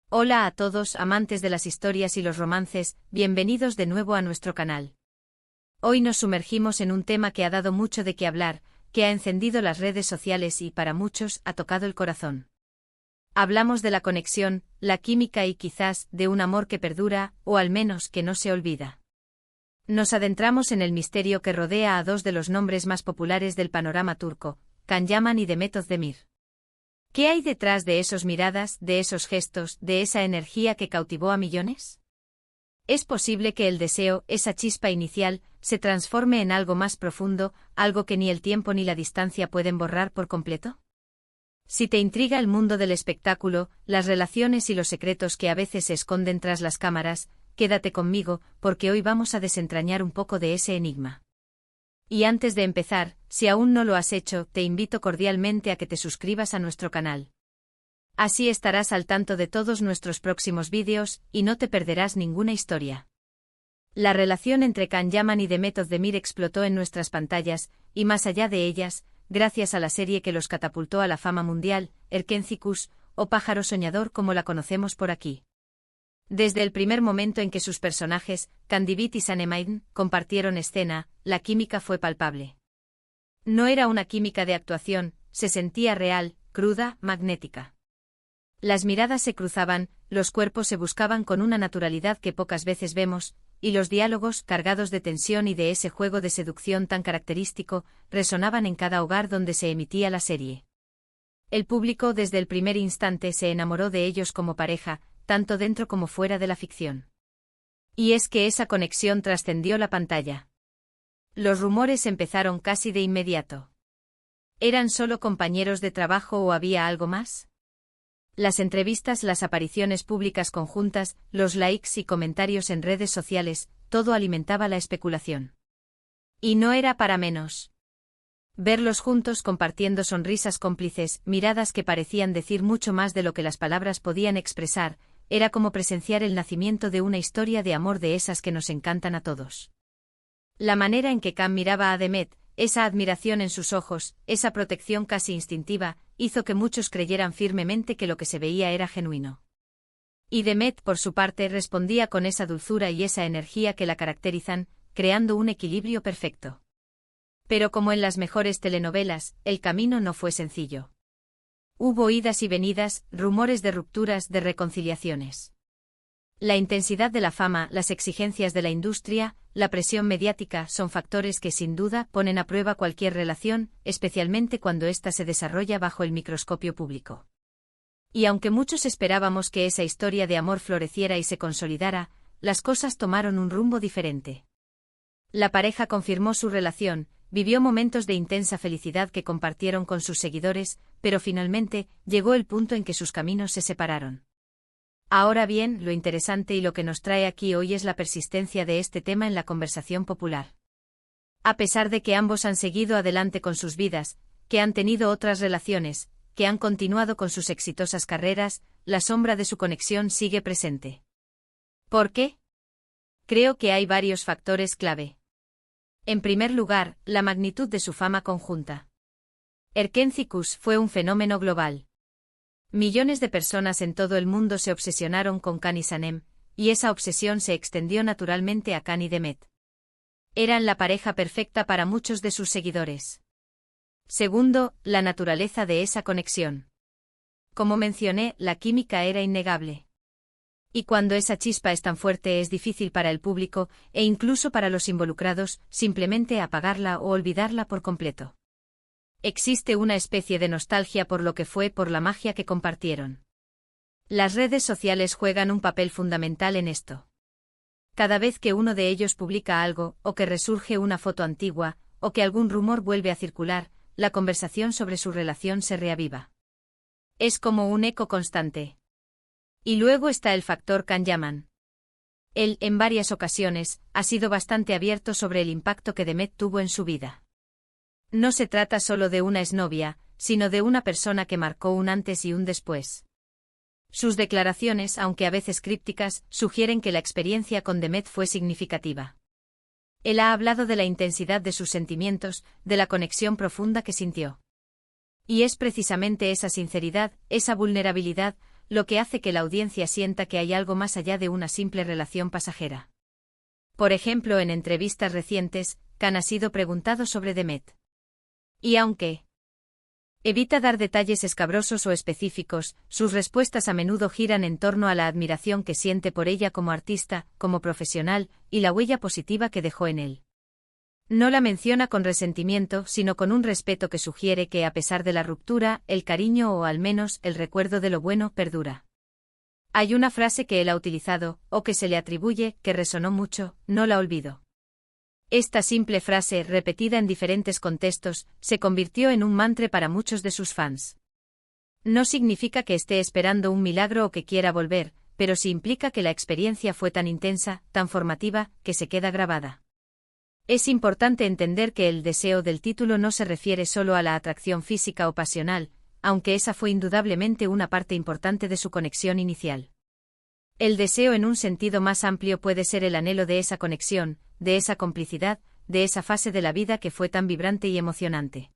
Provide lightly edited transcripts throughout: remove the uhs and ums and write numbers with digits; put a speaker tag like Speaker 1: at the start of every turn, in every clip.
Speaker 1: Hola a todos amantes de las historias y los romances, bienvenidos de nuevo a nuestro canal. Hoy nos sumergimos en un tema que ha dado mucho de qué hablar, que ha encendido las redes sociales y, para muchos, ha tocado el corazón. Hablamos de la conexión, la química y quizás, de un amor que perdura, o al menos que no se olvida. Nos adentramos en el misterio que rodea a dos de los nombres más populares del panorama turco, Can Yaman y Demet Özdemir. ¿Qué hay detrás de esas miradas, de esos gestos, de esa energía que cautivó a millones? ¿Es posible que el deseo, esa chispa inicial, se transforme en algo más profundo, algo que ni el tiempo ni la distancia pueden borrar por completo? Si te intriga el mundo del espectáculo, las relaciones y los secretos que a veces se esconden tras las cámaras, quédate conmigo, porque hoy vamos a desentrañar un poco de ese enigma. Y antes de empezar, si aún no lo has hecho, te invito cordialmente a que te suscribas a nuestro canal. Así estarás al tanto de todos nuestros próximos vídeos, y no te perderás ninguna historia. La relación entre Can Yaman y Demet Özdemir explotó en nuestras pantallas, y más allá de ellas, gracias a la serie que los catapultó a la fama mundial, Erkenci Kuş, o Pájaro Soñador como la conocemos por aquí. Desde el primer momento en que sus personajes, Kandibit y Sanem compartieron escena, la química fue palpable. No era una química de actuación, se sentía real, cruda, magnética. Las miradas se cruzaban, los cuerpos se buscaban con una naturalidad que pocas veces vemos, y los diálogos, cargados de tensión y de ese juego de seducción tan característico, resonaban en cada hogar donde se emitía la serie. El público desde el primer instante se enamoró de ellos como pareja, tanto dentro como fuera de la ficción. Y es que esa conexión trascendió la pantalla. Los rumores empezaron casi de inmediato. ¿Eran solo compañeros de trabajo o había algo más? Las entrevistas, las apariciones públicas conjuntas, los likes y comentarios en redes sociales, todo alimentaba la especulación. Y no era para menos. Verlos juntos compartiendo sonrisas cómplices, miradas que parecían decir mucho más de lo que las palabras podían expresar, era como presenciar el nacimiento de una historia de amor de esas que nos encantan a todos. La manera en que Can miraba a Demet, esa admiración en sus ojos, esa protección casi instintiva, hizo que muchos creyeran firmemente que lo que se veía era genuino. Y Demet, por su parte, respondía con esa dulzura y esa energía que la caracterizan, creando un equilibrio perfecto. Pero como en las mejores telenovelas, el camino no fue sencillo. Hubo idas y venidas, rumores de rupturas, de reconciliaciones. La intensidad de la fama, las exigencias de la industria, la presión mediática son factores que sin duda ponen a prueba cualquier relación, especialmente cuando ésta se desarrolla bajo el microscopio público. Y aunque muchos esperábamos que esa historia de amor floreciera y se consolidara, las cosas tomaron un rumbo diferente. La pareja confirmó su relación, vivió momentos de intensa felicidad que compartieron con sus seguidores, pero finalmente, llegó el punto en que sus caminos se separaron. Ahora bien, lo interesante y lo que nos trae aquí hoy es la persistencia de este tema en la conversación popular. A pesar de que ambos han seguido adelante con sus vidas, que han tenido otras relaciones, que han continuado con sus exitosas carreras, la sombra de su conexión sigue presente. ¿Por qué? Creo que hay varios factores clave. En primer lugar, la magnitud de su fama conjunta. Erkenci Kuş fue un fenómeno global. Millones de personas en todo el mundo se obsesionaron con Can y Sanem, y esa obsesión se extendió naturalmente a Can y Demet. Eran la pareja perfecta para muchos de sus seguidores. Segundo, la naturaleza de esa conexión. Como mencioné, la química era innegable. Y cuando esa chispa es tan fuerte es difícil para el público, e incluso para los involucrados, simplemente apagarla o olvidarla por completo. Existe una especie de nostalgia por lo que fue, por la magia que compartieron. Las redes sociales juegan un papel fundamental en esto. Cada vez que uno de ellos publica algo, o que resurge una foto antigua, o que algún rumor vuelve a circular, la conversación sobre su relación se reaviva. Es como un eco constante. Y luego está el factor Can Yaman. Él, en varias ocasiones, ha sido bastante abierto sobre el impacto que Demet tuvo en su vida. No se trata solo de una exnovia, sino de una persona que marcó un antes y un después. Sus declaraciones, aunque a veces crípticas, sugieren que la experiencia con Demet fue significativa. Él ha hablado de la intensidad de sus sentimientos, de la conexión profunda que sintió. Y es precisamente esa sinceridad, esa vulnerabilidad, lo que hace que la audiencia sienta que hay algo más allá de una simple relación pasajera. Por ejemplo, en entrevistas recientes, Khan ha sido preguntado sobre Demet. Y aunque evita dar detalles escabrosos o específicos, sus respuestas a menudo giran en torno a la admiración que siente por ella como artista, como profesional, y la huella positiva que dejó en él. No la menciona con resentimiento, sino con un respeto que sugiere que a pesar de la ruptura, el cariño o al menos el recuerdo de lo bueno perdura. Hay una frase que él ha utilizado, o que se le atribuye, que resonó mucho: no la olvido. Esta simple frase, repetida en diferentes contextos, se convirtió en un mantra para muchos de sus fans. No significa que esté esperando un milagro o que quiera volver, pero sí implica que la experiencia fue tan intensa, tan formativa, que se queda grabada. Es importante entender que el deseo del título no se refiere solo a la atracción física o pasional, aunque esa fue indudablemente una parte importante de su conexión inicial. El deseo en un sentido más amplio puede ser el anhelo de esa conexión, de esa complicidad, de esa fase de la vida que fue tan vibrante y emocionante.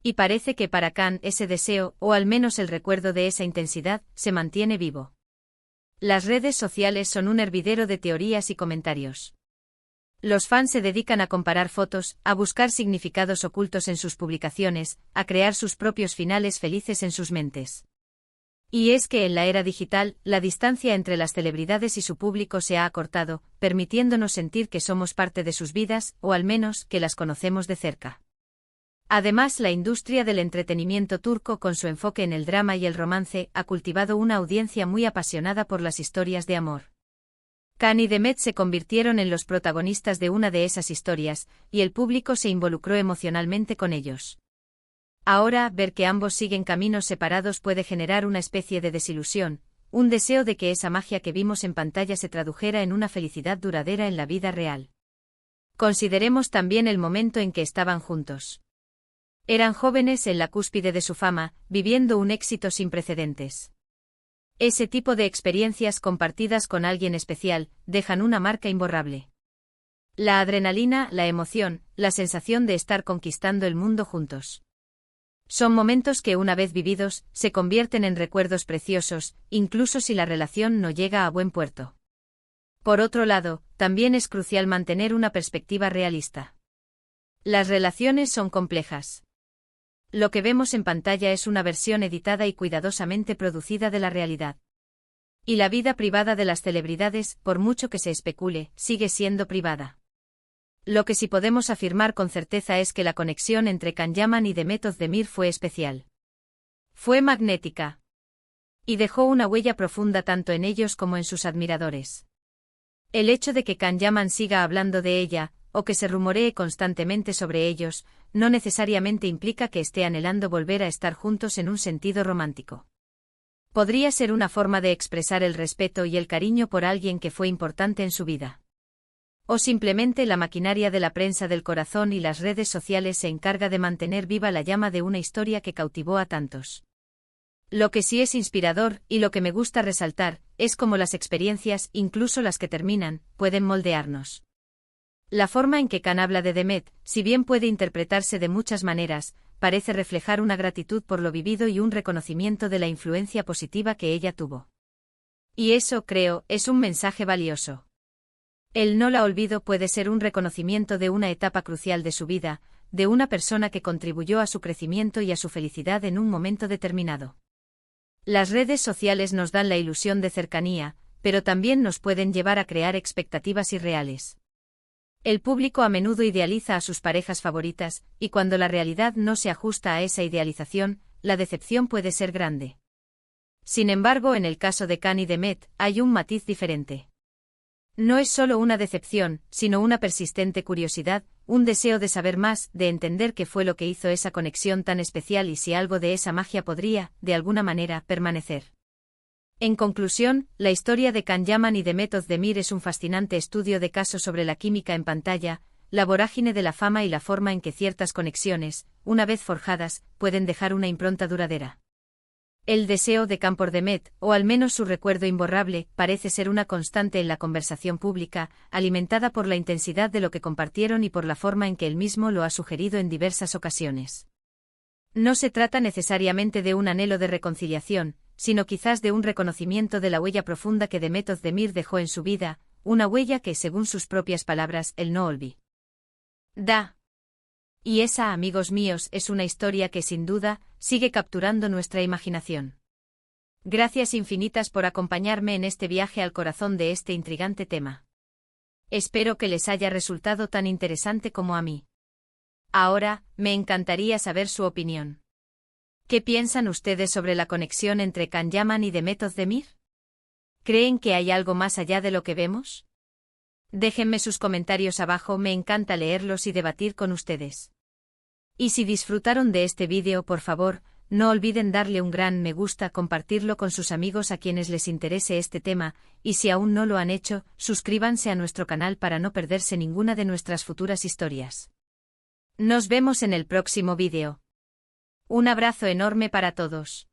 Speaker 1: Y parece que para Khan ese deseo, o al menos el recuerdo de esa intensidad, se mantiene vivo. Las redes sociales son un hervidero de teorías y comentarios. Los fans se dedican a comparar fotos, a buscar significados ocultos en sus publicaciones, a crear sus propios finales felices en sus mentes. Y es que en la era digital, la distancia entre las celebridades y su público se ha acortado, permitiéndonos sentir que somos parte de sus vidas, o al menos que las conocemos de cerca. Además, la industria del entretenimiento turco, con su enfoque en el drama y el romance, ha cultivado una audiencia muy apasionada por las historias de amor. Khan y Demet se convirtieron en los protagonistas de una de esas historias, y el público se involucró emocionalmente con ellos. Ahora, ver que ambos siguen caminos separados puede generar una especie de desilusión, un deseo de que esa magia que vimos en pantalla se tradujera en una felicidad duradera en la vida real. Consideremos también el momento en que estaban juntos. Eran jóvenes en la cúspide de su fama, viviendo un éxito sin precedentes. Ese tipo de experiencias compartidas con alguien especial dejan una marca imborrable. La adrenalina, la emoción, la sensación de estar conquistando el mundo juntos. Son momentos que, una vez vividos, se convierten en recuerdos preciosos, incluso si la relación no llega a buen puerto. Por otro lado, también es crucial mantener una perspectiva realista. Las relaciones son complejas. Lo que vemos en pantalla es una versión editada y cuidadosamente producida de la realidad. Y la vida privada de las celebridades, por mucho que se especule, sigue siendo privada. Lo que sí podemos afirmar con certeza es que la conexión entre Can Yaman y Demet Özdemir fue especial. Fue magnética. Y dejó una huella profunda tanto en ellos como en sus admiradores. El hecho de que Can Yaman siga hablando de ella, o que se rumoree constantemente sobre ellos, no necesariamente implica que esté anhelando volver a estar juntos en un sentido romántico. Podría ser una forma de expresar el respeto y el cariño por alguien que fue importante en su vida. O simplemente la maquinaria de la prensa del corazón y las redes sociales se encarga de mantener viva la llama de una historia que cautivó a tantos. Lo que sí es inspirador, y lo que me gusta resaltar, es cómo las experiencias, incluso las que terminan, pueden moldearnos. La forma en que Khan habla de Demet, si bien puede interpretarse de muchas maneras, parece reflejar una gratitud por lo vivido y un reconocimiento de la influencia positiva que ella tuvo. Y eso, creo, es un mensaje valioso. El no la olvido puede ser un reconocimiento de una etapa crucial de su vida, de una persona que contribuyó a su crecimiento y a su felicidad en un momento determinado. Las redes sociales nos dan la ilusión de cercanía, pero también nos pueden llevar a crear expectativas irreales. El público a menudo idealiza a sus parejas favoritas, y cuando la realidad no se ajusta a esa idealización, la decepción puede ser grande. Sin embargo, en el caso de Khan y Demet, hay un matiz diferente. No es solo una decepción, sino una persistente curiosidad, un deseo de saber más, de entender qué fue lo que hizo esa conexión tan especial y si algo de esa magia podría, de alguna manera, permanecer. En conclusión, la historia de Can Yaman y Demet Özdemir es un fascinante estudio de caso sobre la química en pantalla, la vorágine de la fama y la forma en que ciertas conexiones, una vez forjadas, pueden dejar una impronta duradera. El deseo de Khan por Demet, o al menos su recuerdo imborrable, parece ser una constante en la conversación pública, alimentada por la intensidad de lo que compartieron y por la forma en que él mismo lo ha sugerido en diversas ocasiones. No se trata necesariamente de un anhelo de reconciliación, sino quizás de un reconocimiento de la huella profunda que Demet Özdemir dejó en su vida, una huella que, según sus propias palabras, él no olvidará. Y esa, amigos míos, es una historia que sin duda sigue capturando nuestra imaginación. Gracias infinitas por acompañarme en este viaje al corazón de este intrigante tema. Espero que les haya resultado tan interesante como a mí. Ahora, me encantaría saber su opinión. ¿Qué piensan ustedes sobre la conexión entre Can Yaman y Demet Özdemir? ¿Creen que hay algo más allá de lo que vemos? Déjenme sus comentarios abajo, me encanta leerlos y debatir con ustedes. Y si disfrutaron de este vídeo, por favor, no olviden darle un gran me gusta, compartirlo con sus amigos a quienes les interese este tema, y si aún no lo han hecho, suscríbanse a nuestro canal para no perderse ninguna de nuestras futuras historias. Nos vemos en el próximo vídeo. Un abrazo enorme para todos.